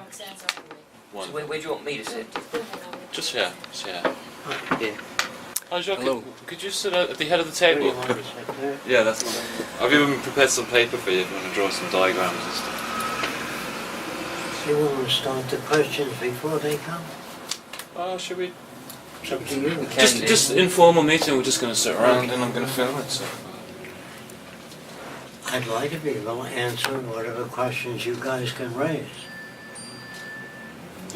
Roxanne's up for me. One. So where do you want me to sit? Just here. Just here. Yeah. Hi, Jacque. Hello. Could you sit at the head of the table? Yeah, that's fine. I've even prepared some paper for you if you want to draw some diagrams and stuff. You want to start the questions before they come? Should we? It's up to you. We can do. Just informal meeting. We're just going to sit around and I'm going to film it. So. I'd like to be able to answer whatever questions you guys can raise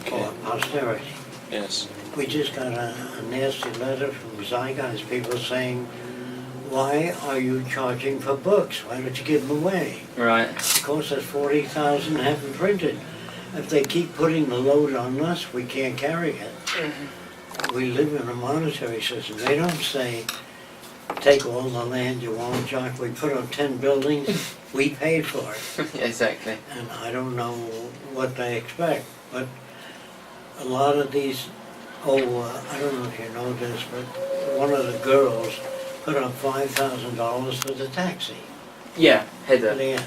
Okay. for posterity. Yes. We just got a nasty letter from Zeitgeist people saying, why are you charging for books? Why don't you give them away? Right. Because there's 40,000 haven't printed. If they keep putting the load on us, we can't carry it. We live in a monetary system. They don't say, take all the land you want, Jacque. We put up 10 buildings, we paid for it. Exactly. And I don't know what they expect, but a lot of these, I don't know if you know this, but one of the girls put up $5,000 for the taxi. Yeah, Heather. Yeah,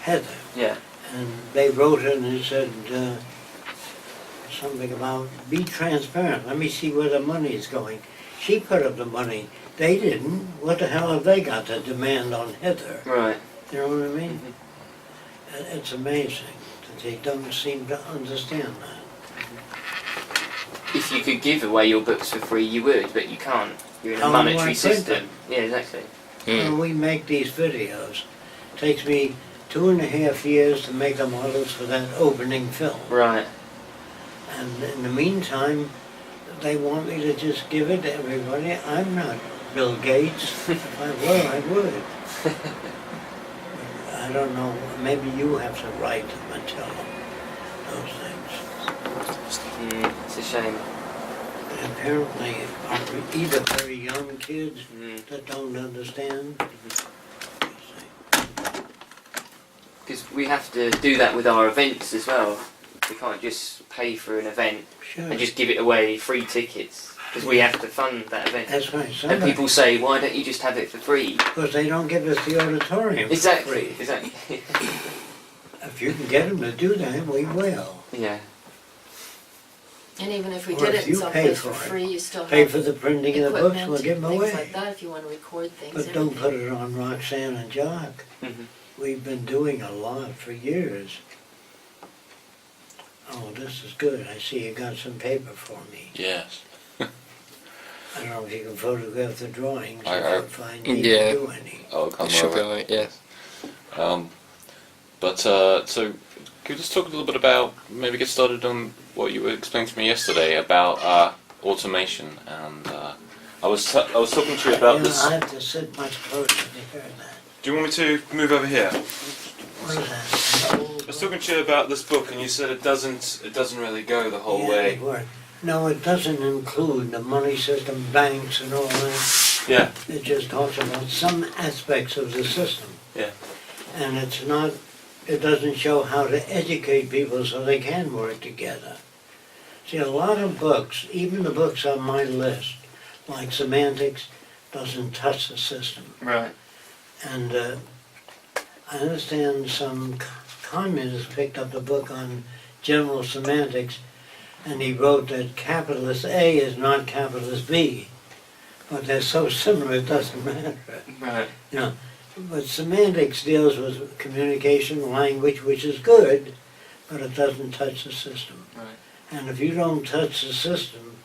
Heather. Yeah. And they wrote it and it said something about, be transparent, let me see where the money is going. She put up the money, they didn't. What the hell have they got to demand on Heather? Right. You know what I mean? It's amazing that they don't seem to understand that. If you could give away your books for free, you would, but you can't. You're in a How do I monetary print system. them? Yeah, exactly. When we make these videos, it takes me 2.5 years to make the models for that opening film. Right. And in the meantime, they want me to just give it to everybody. I'm not Bill Gates. If I were, I would. I don't know, maybe you have to write them and tell them those things. It's a shame. And apparently, either very young kids that don't understand. Because we have to do that with our events as well. We can't just pay for an event Sure. and just give it away free tickets. Because we have to fund that event. That's right. And Somebody, people say, why don't you just have it for free? because they don't give us the auditorium for Exactly, free. exactly. If you can get them to do that, we will. Yeah. And even if we Or did if it in you some pay place for for it, free, you still Pay have for the printing of the books, equipment we'll give and them things away. like that if you want to record things. But don't put everything. it on Roxanne and Jacque. Mhm. We've been doing a lot for years. Oh, this is good. I see you got some paper for me. Yes. I don't know if you can photograph the drawings, if I need Yeah. to do any. I'll come It should be over. alright, yes. So could you just talk a little bit about, maybe get started on what you were explaining to me yesterday about automation, and I was talking to you about Yeah, this. I have to sit much closer to hear that. Do you want me to move over here? What is that? I was talking to you about this book, and you said it doesn't really go the whole way. It worked. No, it doesn't include the money system, banks and all that. Yeah. It just talks about some aspects of the system. Yeah. And it's not, it doesn't show how to educate people so they can work together. See, a lot of books, even the books on my list, like semantics, doesn't touch the system. Right. And I understand some communist picked up a book on general semantics, and he wrote that capitalist A is not capitalist B. But they're so similar it doesn't matter. Right. You know, but semantics deals with communication, language, which is good, but it doesn't touch the system. Right. And if you don't touch the system,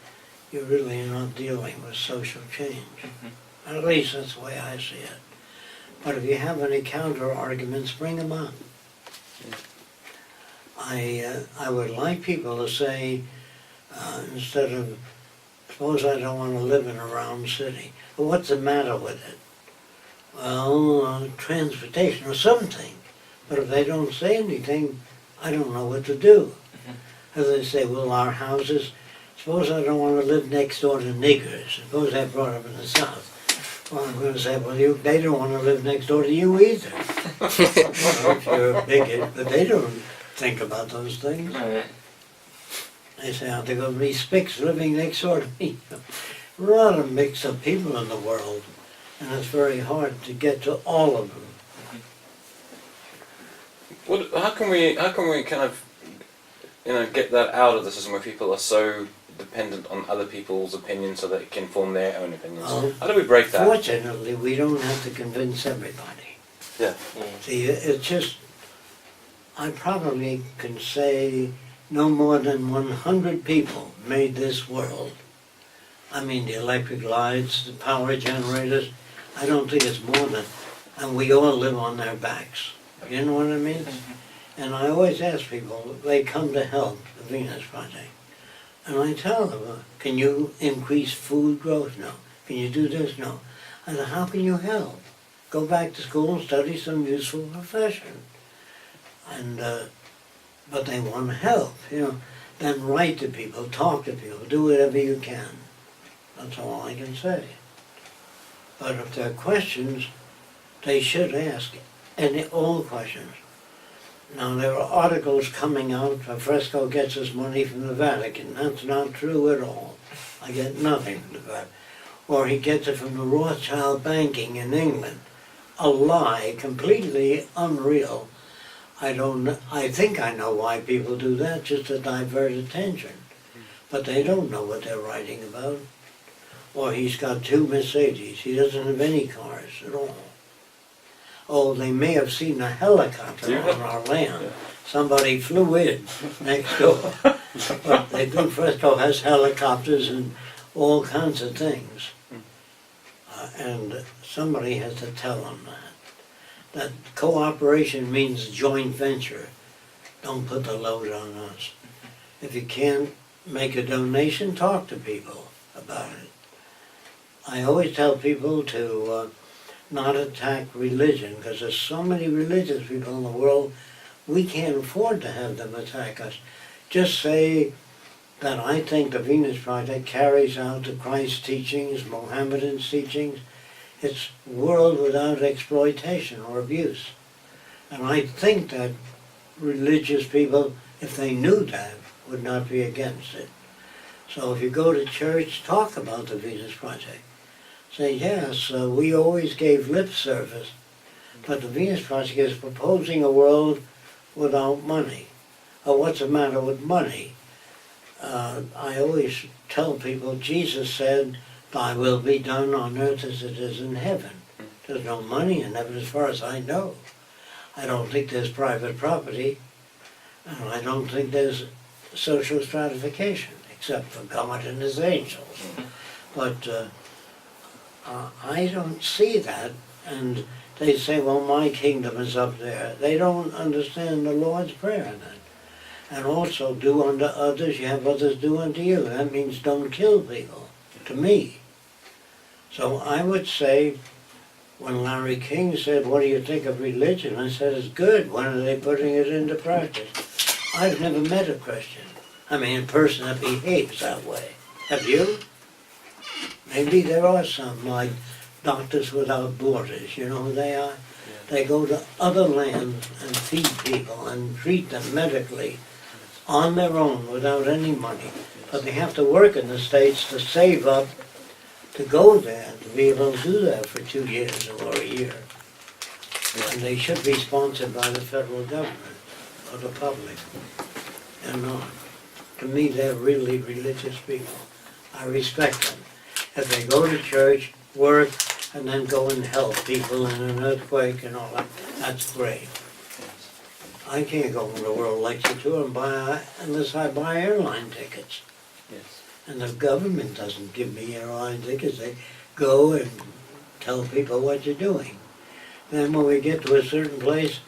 you're really not dealing with social change. At least that's the way I see it. But if you have any counter arguments, bring them up. I would like people to say, instead of, suppose I don't want to live in a round city. Well, what's the matter with it? Well, transportation or something. But if they don't say anything, I don't know what to do. As they say, well, our houses, suppose I don't want to live next door to niggers. Suppose I brought up in the South. Well, I'm going to say, well, they don't want to live next door to you either. Well, if you're a bigot, but they don't think about those things. Right. They say, are there going to be spics living next door to me? A lot of mixed up people in the world, and it's very hard to get to all of them. How can we kind of get that out of the system where people are so dependent on other people's opinions so that it can form their own opinions? How do we break that? Fortunately, we don't have to convince everybody. Yeah. See, it's just, I probably can say no more than 100 people made this world. I mean, the electric lights, the power generators, I don't think it's more than, and we all live on their backs. You know what I mean? And I always ask people, they come to help the Venus Project. And I tell them, can you increase food growth? No. Can you do this? No. I said, how can you help? Go back to school and study some useful profession. And, but they want help, you know. Then write to people, talk to people, do whatever you can. That's all I can say. But if there are questions, they should ask all questions. Now, there are articles coming out, Fresco gets his money from the Vatican. That's not true at all. I get nothing from the Vatican. Or he gets it from the Rothschild banking in England. A lie, completely unreal. I think I know why people do that, just to divert attention. But they don't know what they're writing about. Or he's got 2 Mercedes. He doesn't have any cars at all. Oh, they may have seen a helicopter on our land. Somebody flew in next door. But they think Fresco has helicopters and all kinds of things. And somebody has to tell them that. That cooperation means joint venture. Don't put the load on us. If you can't make a donation, talk to people about it. I always tell people to not attack religion, because there's so many religious people in the world, we can't afford to have them attack us. Just say that I think the Venus Project carries out the Christ teachings, Mohammedan's teachings. It's world without exploitation or abuse. And I think that religious people, if they knew that, would not be against it. So if you go to church, talk about the Venus Project. Say, yes, we always gave lip service, but the Venus Project is proposing a world without money. What's the matter with money? I always tell people, Jesus said, thy will be done on earth as it is in heaven. There's no money in heaven as far as I know. I don't think there's private property, and I don't think there's social stratification, except for God and his angels. But I don't see that, and they say, well, my kingdom is up there. They don't understand the Lord's Prayer in that. And also, do unto others, you have others do unto you. That means don't kill people, to me. So I would say, when Larry King said, what do you think of religion? I said, it's good. When are they putting it into practice? I've never met a Christian. I mean, a person that behaves that way. Have you? Maybe there are some, like Doctors Without Borders. You know who they are? Yeah. They go to other lands and feed people and treat them medically on their own without any money. But they have to work in the States to save up to go there, to be able to do that for 2 years or a year. Yeah. And they should be sponsored by the federal government or the public. They're not. To me, they're really religious people. I respect them. If they go to church, work, and then go and help people in an earthquake and all that, that's great. I can't go on the world lecture tour and buy, unless I buy airline tickets. Yes. And the government doesn't give me airline tickets. They go and tell people what you're doing. Then when we get to a certain place,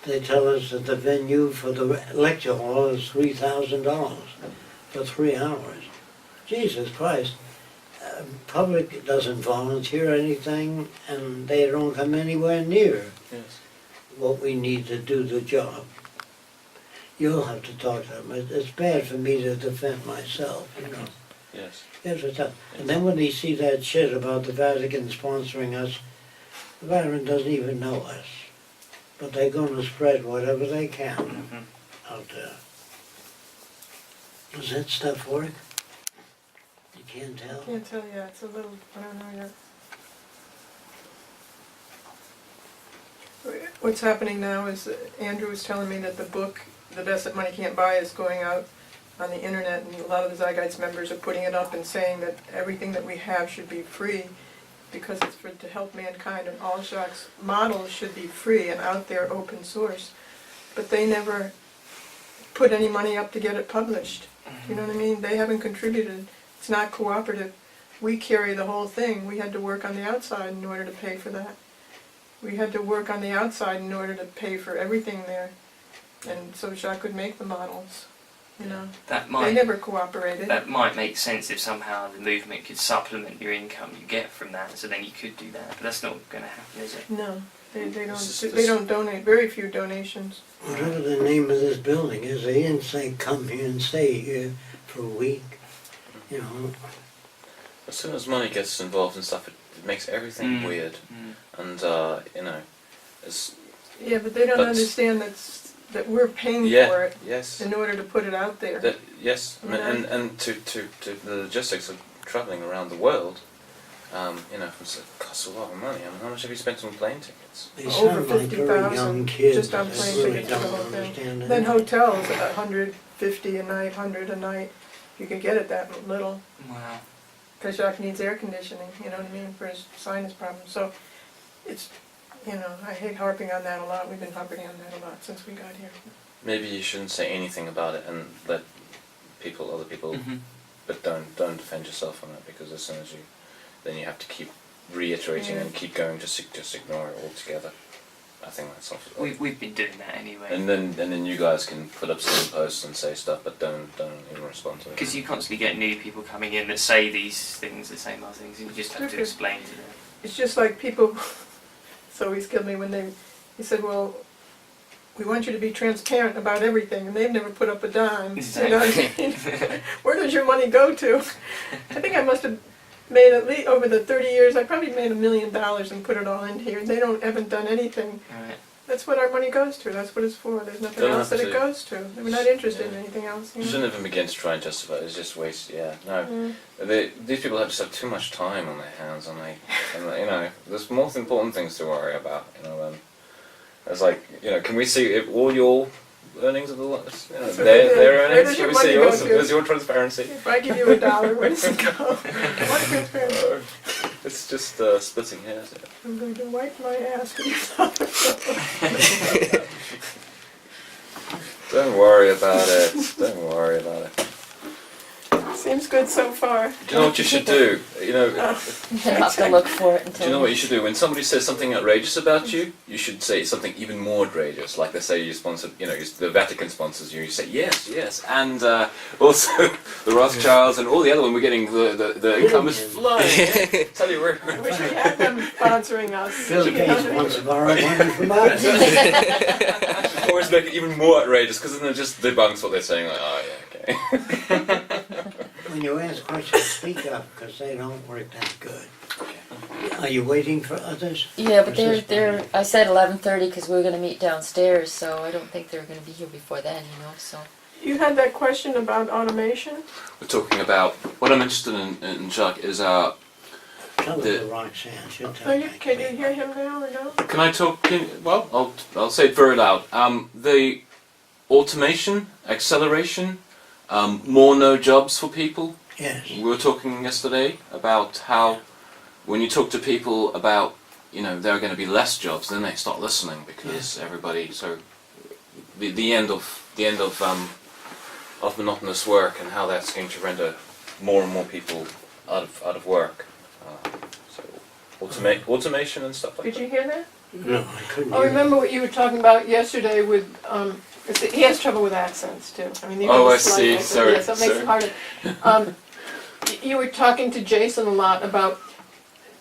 they tell us that the venue for the lecture hall is $3,000 for 3 hours. Jesus Christ. Public doesn't volunteer anything, and they don't come anywhere near what we need to do the job. You'll have to talk to them. It's bad for me to defend myself, you know. Yes. It's tough. And then when they see that shit about the Vatican sponsoring us, the Vatican doesn't even know us. But they're going to spread whatever they can out there. Does that stuff work? You can't tell? Can't tell yet. It's a little, I don't know yet. What's happening now is Andrew was telling me that the book the best that money can't buy is going out on the internet, and a lot of the Zygites members are putting it up and saying that everything that we have should be free because it's to help mankind, and all Jacque's models should be free and out there, open source. But they never put any money up to get it published. You know what I mean? They haven't contributed. It's not cooperative. We carry the whole thing. We had to work on the outside in order to pay for that. We had to work on the outside in order to pay for everything there. And so Jacque could make the models. You know, That they might never cooperated. that might make sense if somehow the movement could supplement your income you get from that. So then you could do that, but that's not going to happen, is it? No, they This don't. is- They don't donate. Very few donations. Whatever the name of this building is, they didn't say come here and stay here for a week. You know, As soon as money gets involved and stuff, it makes everything Mm. weird. Mm. And you know, it's Yeah, but they don't But- understand that we're paying yeah, for it yes, in order to put it out there. that yes, I mean, Yeah. and to the logistics of traveling around the world, you know, it costs a lot of money. I mean, how much have you spent on plane tickets? they Over sound like very 50,000 young kids. just on that plane really tickets for the don't whole thing. understand Then it. hotels, 150 a night, 100 a night. You can get it that little. Wow. Because Jacque needs air conditioning, you know what I mean, for his sinus problem. So it's, you know, I hate harping on that a lot. We've been harping on that a lot since we got here. Maybe you shouldn't say anything about it and let other people, Mhm. but don't defend yourself on it, because as soon as then you have to keep reiterating Yeah. and keep going, just ignore it altogether. I think that's off. We've been doing that anyway. And then you guys can put up some posts and say stuff, but don't even respond to it. Because you constantly get new people coming in that say these things, the same other things, and you just have to Okay. explain to them. It's just like people, so always killed me when he said, well, we want you to be transparent about everything, and they've never put up a dime. You know what I mean? Where does your money go to? I think I must have made at least, over the 30 years, I probably made $1 million and put it all in here. They haven't done anything. Right. That's what our money goes to. That's what it's for. There's nothing Don't else that have it to. goes to. We're not interested in Yeah. anything else. You You know? shouldn't even begin to try and justify it. It's just waste. Yeah, no. Mm. These people have just have too much time on their hands, and you know, there's more important things to worry about. You know, it's like, you know, can we see if all your earnings of the last, you know, That's what their they did. their Where earnings? does Can your we see money go yours? to? Where's your transparency? If I give you $1, where does it go? What transparency? It's just splitting hairs. Yeah. I'm going to wipe my ass with you. Don't worry about it. Don't worry about it. Seems good so far. Do you know what you should do? You know, You have to look for it until. do you know what you should do? When somebody says something outrageous about you, you should say something even more outrageous. Like they say you sponsored, you know, the Vatican sponsors you. You say yes, yes, and also the Rothschilds and all the other one. We're getting the income is flying. Tell you where. I wish we had them sponsoring us. Bill You know Gates what I mean? wants to borrow money from us. Always make it even more outrageous, because then it just debunks what they're saying. Like, oh yeah, okay. When you ask questions, speak up, because they don't work that good. Are you waiting for others? Yeah, but Or is this they're. I said 11:30 because we were going to meet downstairs, so I don't think they're going to be here before then. You know, so. You had that question about automation? We're talking about what I'm interested in Jacque, is Tell it the- to Roxanne, she'll tell Are me. you, can you hear him now or no? Can I talk? Well, I'll say it very loud. The automation, acceleration, more no jobs for people. Yes. We were talking yesterday about how when you talk to people about, you know, there are going to be less jobs, then they start listening, because everybody. So the end of monotonous work, and how that's going to render more and more people out of work. So automation and stuff like Did that. you hear that? No, I couldn't I hear remember what you were talking about yesterday with, he has trouble with accents too. I mean, Oh, I even slight see. accent, Sorry, yeah, so it makes it sorry. harder. You were talking to Jason a lot about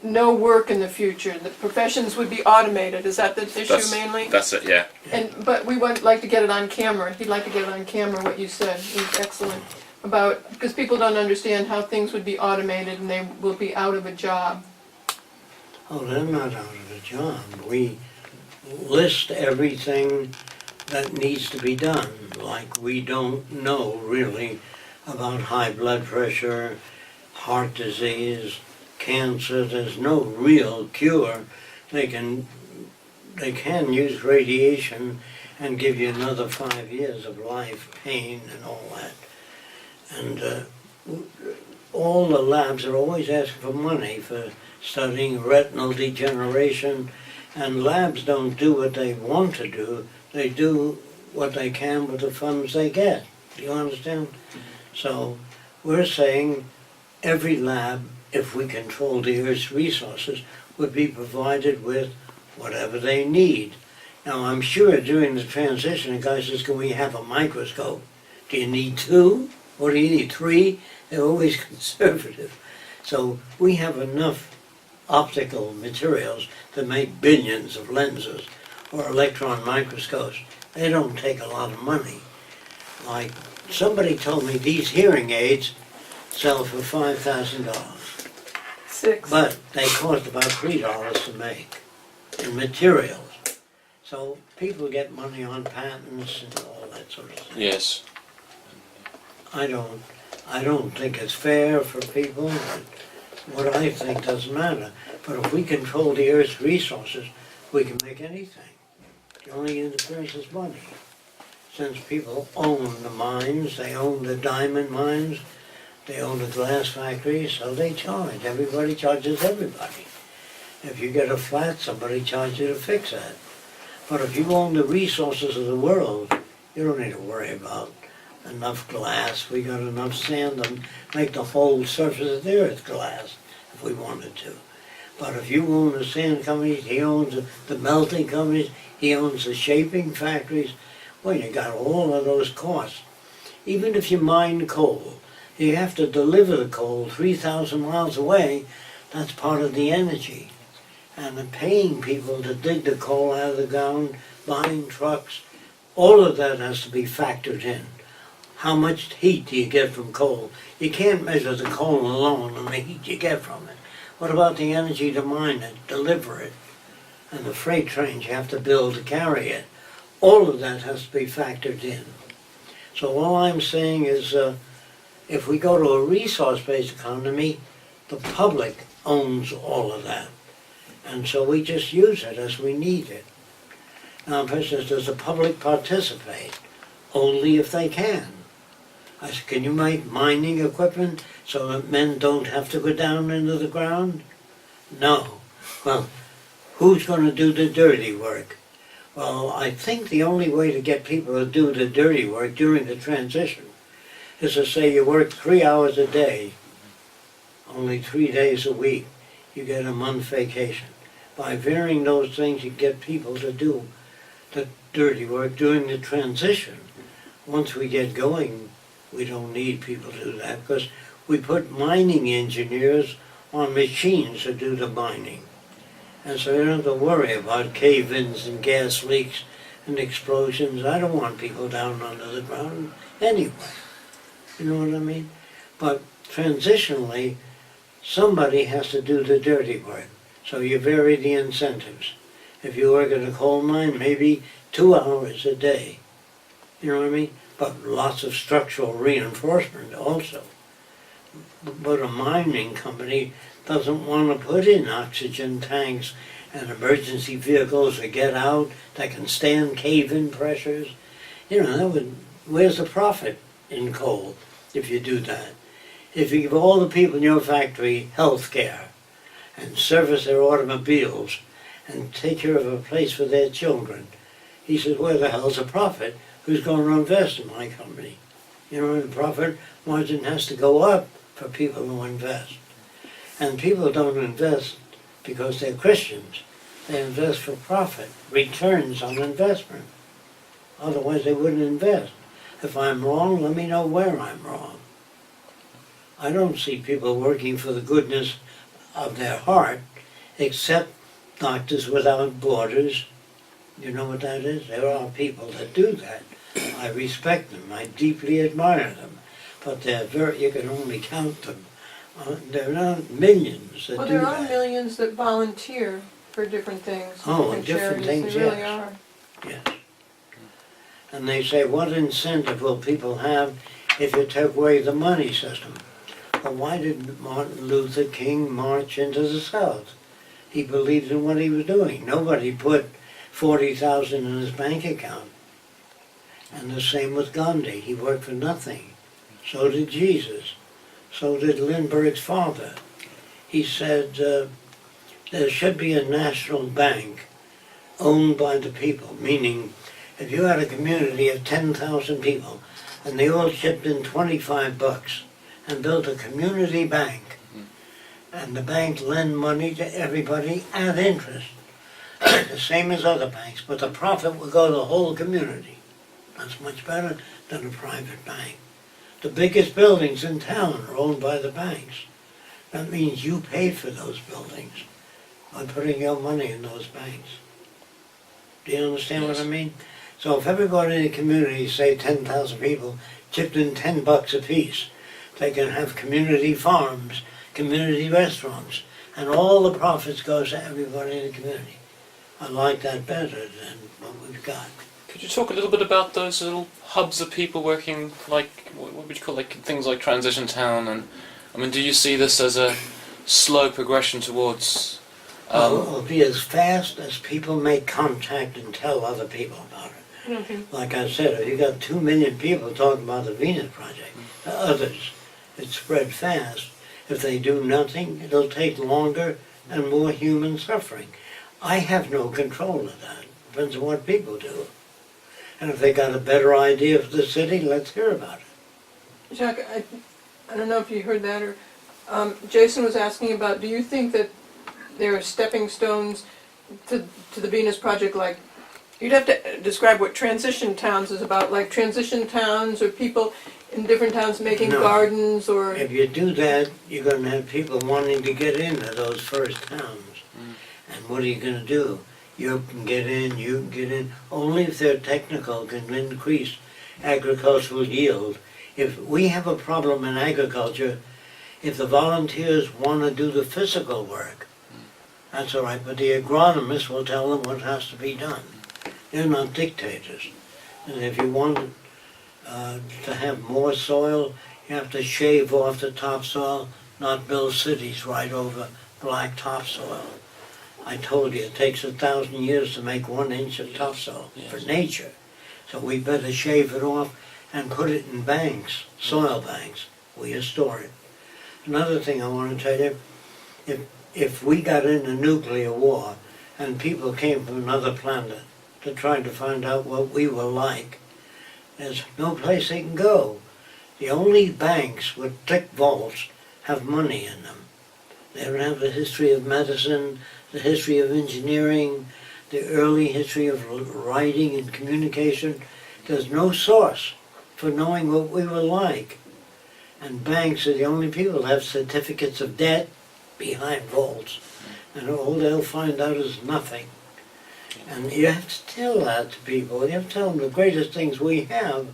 no work in the future. The professions would be automated. Is that the issue mainly? That's it. Yeah. But we would like to get it on camera. He'd like to get it on camera, what you said. It was excellent. Because people don't understand how things would be automated and they will be out of a job. Oh, they're not out of a job. We list everything that needs to be done. Like, we don't know really about high blood pressure, heart disease, cancer. There's no real cure. They can use radiation and give you another 5 years of life, pain, and all that. And all the labs are always asking for money for studying retinal degeneration, and labs don't do what they want to do, they do what they can with the funds they get. Do you understand? So we're saying every lab, if we control the Earth's resources, would be provided with whatever they need. Now, I'm sure during the transition, the guy says, can we have a microscope? Do you need 2? Or do you need 3? They're always conservative. So we have enough optical materials to make billions of lenses or electron microscopes. They don't take a lot of money. Like somebody told me these hearing aids sell for $5,000. 6. But they cost about $3 to make in materials. So people get money on patents and all that sort of stuff. Yes. I don't think it's fair for people, but what I think doesn't matter. But if we control the Earth's resources, we can make anything. The only interference is money. Since people own the mines, they own the diamond mines, they own the glass factories, so they charge. Everybody charges everybody. If you get a flat, somebody charges you to fix that. But if you own the resources of the world, you don't need to worry about enough glass. We got enough sand to make the whole surface of the earth glass if we wanted to. But if you own the sand companies, he owns the melting companies, he owns the shaping factories, well, you got all of those costs. Even if you mine coal, you have to deliver the coal 3,000 miles away. That's part of the energy. And the paying people to dig the coal out of the ground, buying trucks, all of that has to be factored in. How much heat do you get from coal? You can't measure the coal alone and the heat you get from it. What about the energy to mine it, deliver it, and the freight trains you have to build to carry it? All of that has to be factored in. So all I'm saying is if we go to a resource-based economy, the public owns all of that. And so we just use it as we need it. Now, for instance, does the public participate? Only if they can. I said, can you make mining equipment so that men don't have to go down into the ground? No. Well, who's going to do the dirty work? Well, I think the only way to get people to do the dirty work during the transition is to say you work 3 hours a day, only 3 days a week. You get a month vacation. By varying those things, you get people to do the dirty work during the transition. Once we get going, we don't need people to do that because we put mining engineers on machines to do the mining. And so you don't have to worry about cave-ins and gas leaks and explosions. I don't want people down under the ground anyway. You know what I mean? But transitionally, somebody has to do the dirty work. So you vary the incentives. If you work at a coal mine, maybe 2 hours a day. You know what I mean? But lots of structural reinforcement also. But a mining company doesn't want to put in oxygen tanks and emergency vehicles that get out that can stand cave-in pressures. You know, where's the profit in coal if you do that? If you give all the people in your factory health care and service their automobiles and take care of a place for their children, he says, where the hell's the profit? Who's going to invest in my company? You know, the profit margin has to go up for people who invest. And people don't invest because they're Christians. They invest for profit, returns on investment. Otherwise they wouldn't invest. If I'm wrong, let me know where I'm wrong. I don't see people working for the goodness of their heart, except Doctors Without Borders. You know what that is? There are people that do that. I respect them. I deeply admire them. But they're you can only count them. There are not millions that Well, do there are that. millions that volunteer for different things. Oh, different things, There really yes. are. Yes. And they say, what incentive will people have if you take away the money system? Well, why did Martin Luther King march into the South? He believed in what he was doing. Nobody put $40,000 in his bank account. And the same with Gandhi. He worked for nothing. So did Jesus. So did Lindbergh's father. He said there should be a national bank owned by the people, meaning if you had a community of 10,000 people and they all chipped in $25 and built a community bank, and the bank lend money to everybody at interest, the same as other banks, but the profit would go to the whole community. That's much better than a private bank. The biggest buildings in town are owned by the banks. That means you pay for those buildings by putting your money in those banks. Do you understand what I mean? So if everybody in the community, say 10,000 people, chipped in $10 apiece, they can have community farms, community restaurants, and all the profits goes to everybody in the community. I like that better than what we've got. Could you talk a little bit about those little hubs of people working, like, what would you call, like, things like Transition Town? And I mean, do you see this as a slow progression towards... It'll be as fast as people make contact and tell other people about it. Like I said, if you got 2 million people talking about the Venus Project, to others, it's spread fast. If they do nothing, it'll take longer and more human suffering. I have no control of that. Depends on what people do. And if they got a better idea of the city, let's hear about it. Jacque, I don't know if you heard that, or Jason was asking about, do you think that there are stepping stones to the Venus Project, like, you'd have to describe what transition towns is about, like transition towns or people in different towns making gardens, or... If you do that, you're going to have people wanting to get into those first towns. And what are you going to do? You can get in, only if they're technical can increase agricultural yield. If we have a problem in agriculture, if the volunteers want to do the physical work, that's all right, but the agronomists will tell them what has to be done. They're not dictators. And if you want to have more soil, you have to shave off the topsoil, not build cities right over black topsoil. I told you, it takes 1,000 years to make 1 inch of topsoil for nature. So we better shave it off and put it in banks, soil banks, where you store it. Another thing I want to tell you, if we got in a nuclear war and people came from another planet to try to find out what we were like, there's no place they can go. The only banks with thick vaults have money in them. They don't have the history of medicine, the history of engineering, the early history of writing and communication. There's no source for knowing what we were like. And banks are the only people that have certificates of debt behind vaults. And all they'll find out is nothing. And you have to tell that to people. You have to tell them the greatest things we have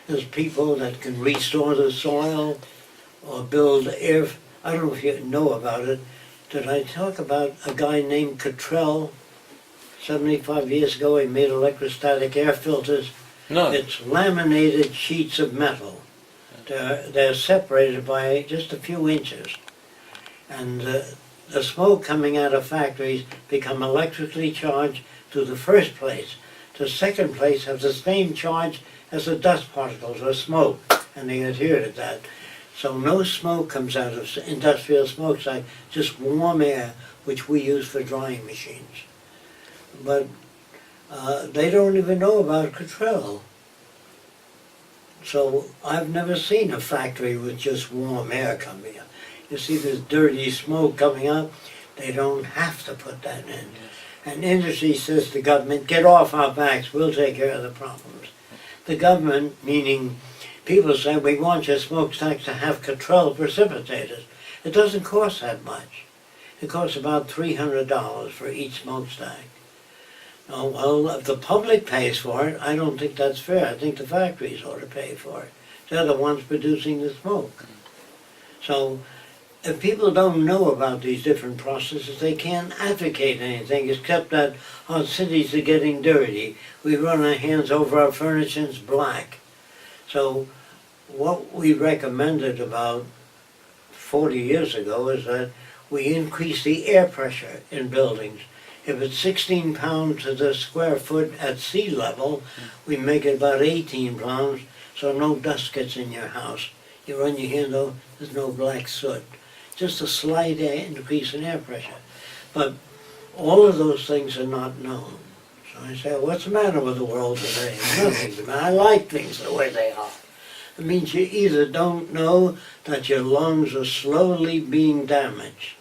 is people that can restore the soil or build air. I don't know if you know about it. Did I talk about a guy named Cottrell? 75 years ago he made electrostatic air filters. No. It's laminated sheets of metal. They're separated by just a few inches. And the smoke coming out of factories become electrically charged to the first place. The second place has the same charge as the dust particles or smoke, and they adhere to that. So no smoke comes out of industrial smokestack, just warm air, which we use for drying machines. But they don't even know about Cottrell. So I've never seen a factory with just warm air coming out. You see this dirty smoke coming out, they don't have to put that in. And industry says to the government, get off our backs, we'll take care of the problems. The government, meaning people say, we want your smokestacks to have Cottrell precipitators. It doesn't cost that much. It costs about $300 for each smokestack. Oh, well, if the public pays for it, I don't think that's fair. I think the factories ought to pay for it. They're the ones producing the smoke. So if people don't know about these different processes, they can't advocate anything except that our cities are getting dirty. We run our hands over our furniture and it's black. So what we recommended about 40 years ago is that we increase the air pressure in buildings. If it's 16 pounds to the square foot at sea level, we make it about 18 pounds, so no dust gets in your house. You run your hand over, there's no black soot. Just a slight increase in air pressure. But all of those things are not known. So I say, what's the matter with the world today? Nothing's the matter. I like things the way they are. It means you either don't know that your lungs are slowly being damaged,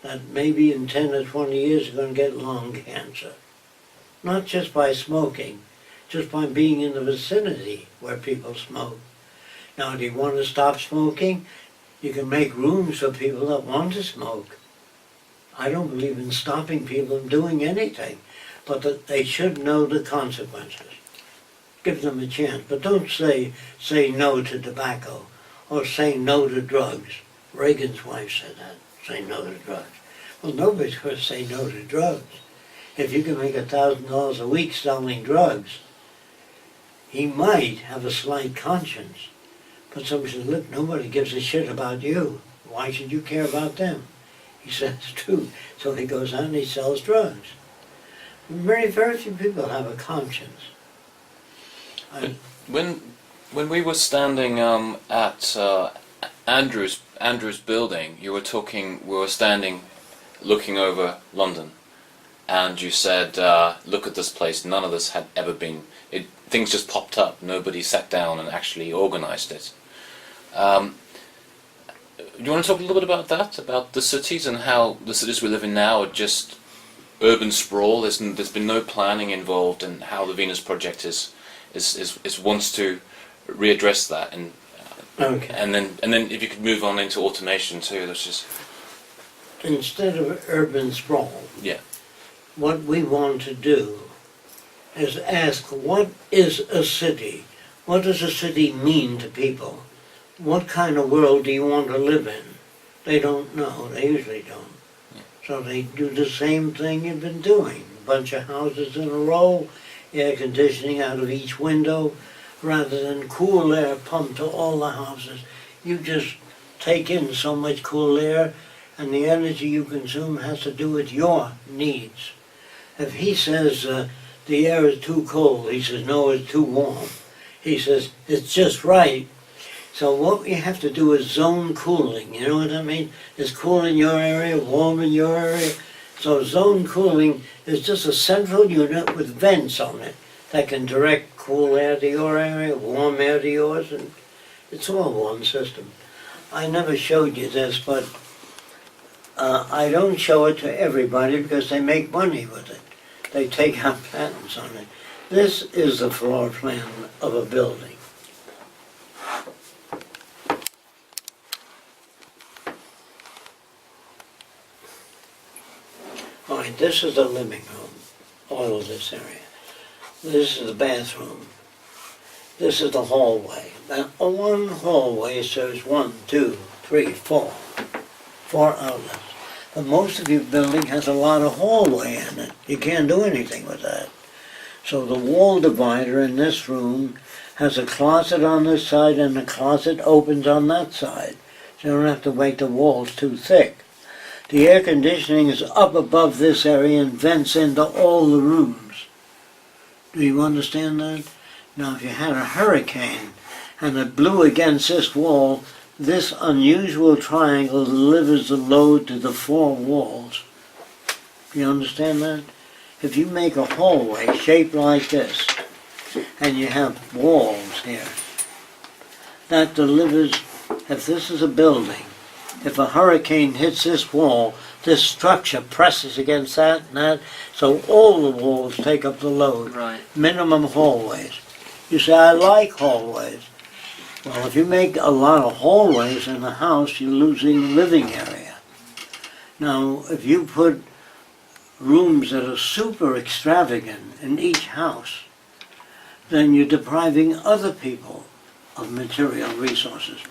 that maybe in 10 or 20 years you're going to get lung cancer. Not just by smoking, just by being in the vicinity where people smoke. Now, do you want to stop smoking? You can make rooms for people that want to smoke. I don't believe in stopping people from doing anything, but that they should know the consequences. Give them a chance, but don't say no to tobacco or say no to drugs. Reagan's wife said that, say no to drugs. Well, nobody's going to say no to drugs. If you can make $1,000 a week selling drugs, he might have a slight conscience. But somebody says, look, nobody gives a shit about you. Why should you care about them? He says, it's true. So he goes out and he sells drugs. Very few people have a conscience. When we were standing at Andrew's building, we were standing looking over London, and you said, look at this place, none of this had ever been, things just popped up, nobody sat down and actually organized it. Do you want to talk a little bit about that, about the cities and how the cities we live in now are just urban sprawl? There's been no planning involved, and how the Venus Project is wants to readdress that, and Okay. and then if you could move on into automation too, that's just Instead of urban sprawl, yeah. what we want to do is ask, what is a city? What does a city mean to people? What kind of world do you want to live in? They don't know. They usually don't. Yeah. So they do the same thing you've been doing. A bunch of houses in a row, air conditioning out of each window, rather than cool air pumped to all the houses. You just take in so much cool air, and the energy you consume has to do with your needs. If he says the air is too cold, he says no, it's too warm. He says it's just right. So what we have to do is zone cooling. You know what I mean? It's cool in your area, warm in your area. So zone cooling is just a central unit with vents on it that can direct cool air to your area, warm air to yours, and it's all one system. I never showed you this, but I don't show it to everybody because they make money with it. They take out patents on it. This is the floor plan of a building. All right, this is the living room, all of this area. This is the bathroom. This is the hallway. Now, one hallway serves 1, 2, 3, 4 outlets. But most of your building has a lot of hallway in it. You can't do anything with that. So the wall divider in this room has a closet on this side and the closet opens on that side. So you don't have to make the walls too thick. The air conditioning is up above this area and vents into all the rooms. Do you understand that? Now if you had a hurricane and it blew against this wall, this unusual triangle delivers the load to the 4 walls. Do you understand that? If you make a hallway shaped like this, and you have walls here, that delivers, if this is a building, if a hurricane hits this wall, this structure presses against that and that, so all the walls take up the load. Right. Minimum hallways. You say, I like hallways. Well, if you make a lot of hallways in a house, you're losing living area. Now, if you put rooms that are super extravagant in each house, then you're depriving other people of material resources.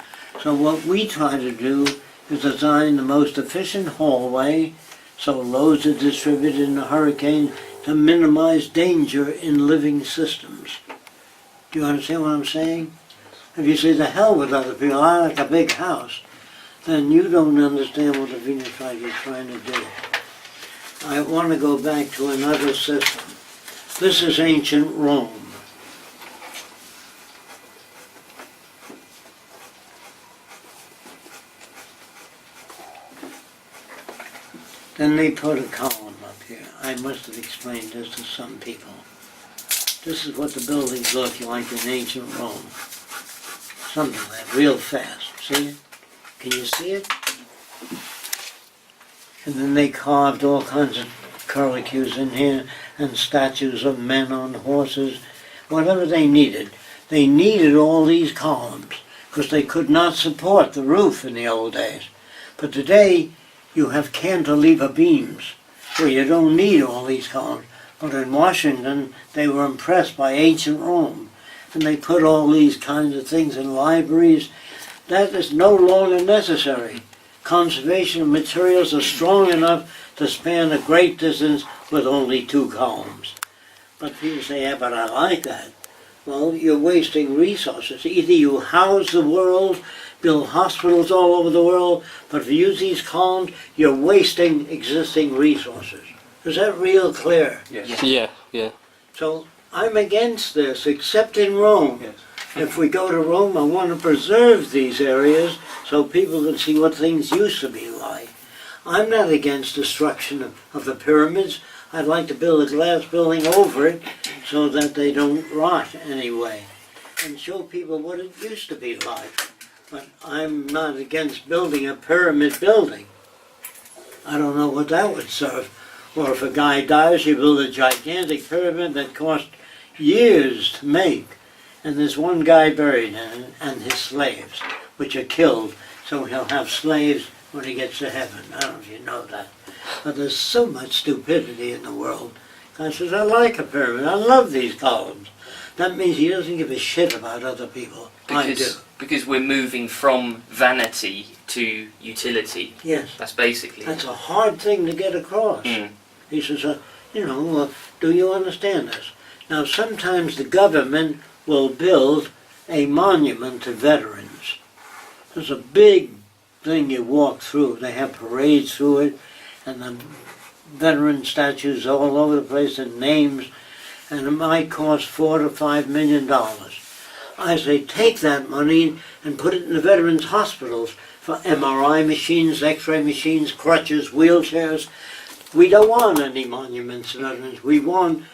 So what we try to do is design the most efficient hallway so loads are distributed in a hurricane to minimize danger in living systems. Do you understand what I'm saying? If you say, the hell with other people, I like a big house, then you don't understand what the Venus Project is trying to do. I want to go back to another system. This is ancient Rome. Then they put a column up here. I must have explained this to some people. This is what the buildings look like in ancient Rome. Something like that, real fast. See it? Can you see it? And then they carved all kinds of curlicues in here and statues of men on horses, whatever they needed. They needed all these columns because they could not support the roof in the old days. But today you have cantilever beams where you don't need all these columns. But in Washington they were impressed by ancient Rome and they put all these kinds of things in libraries. That is no longer necessary. Conservation of materials are strong enough to span a great distance with only 2 columns. But people say, yeah, but I like that. Well, you're wasting resources. Either you house the world, build hospitals all over the world, but if you use these columns, you're wasting existing resources. Is that real clear? Yes. Yeah. So I'm against this, except in Rome. Yes. If we go to Rome, I want to preserve these areas so people can see what things used to be like. I'm not against destruction of the pyramids. I'd like to build a glass building over it so that they don't rot anyway and show people what it used to be like. But I'm not against building a pyramid building. I don't know what that would serve. Or if a guy dies, you build a gigantic pyramid that cost years to make. And there's one guy buried in it, and his slaves, which are killed, so he'll have slaves when he gets to heaven. I don't know if you know that. But there's so much stupidity in the world. God says, I like a pyramid. I love these columns. That means he doesn't give a shit about other people. I do. Because we're moving from vanity to utility. Yes. That's basically That's a hard thing to get across. He says, do you understand this? Now, sometimes the government will build a monument to veterans. There's a big thing you walk through. They have parades through it, and the veteran statues all over the place and names, and it might cost $4 to $5 million. I say, take that money and put it in the veterans' hospitals for MRI machines, X-ray machines, crutches, wheelchairs. We don't want any monuments to veterans. We want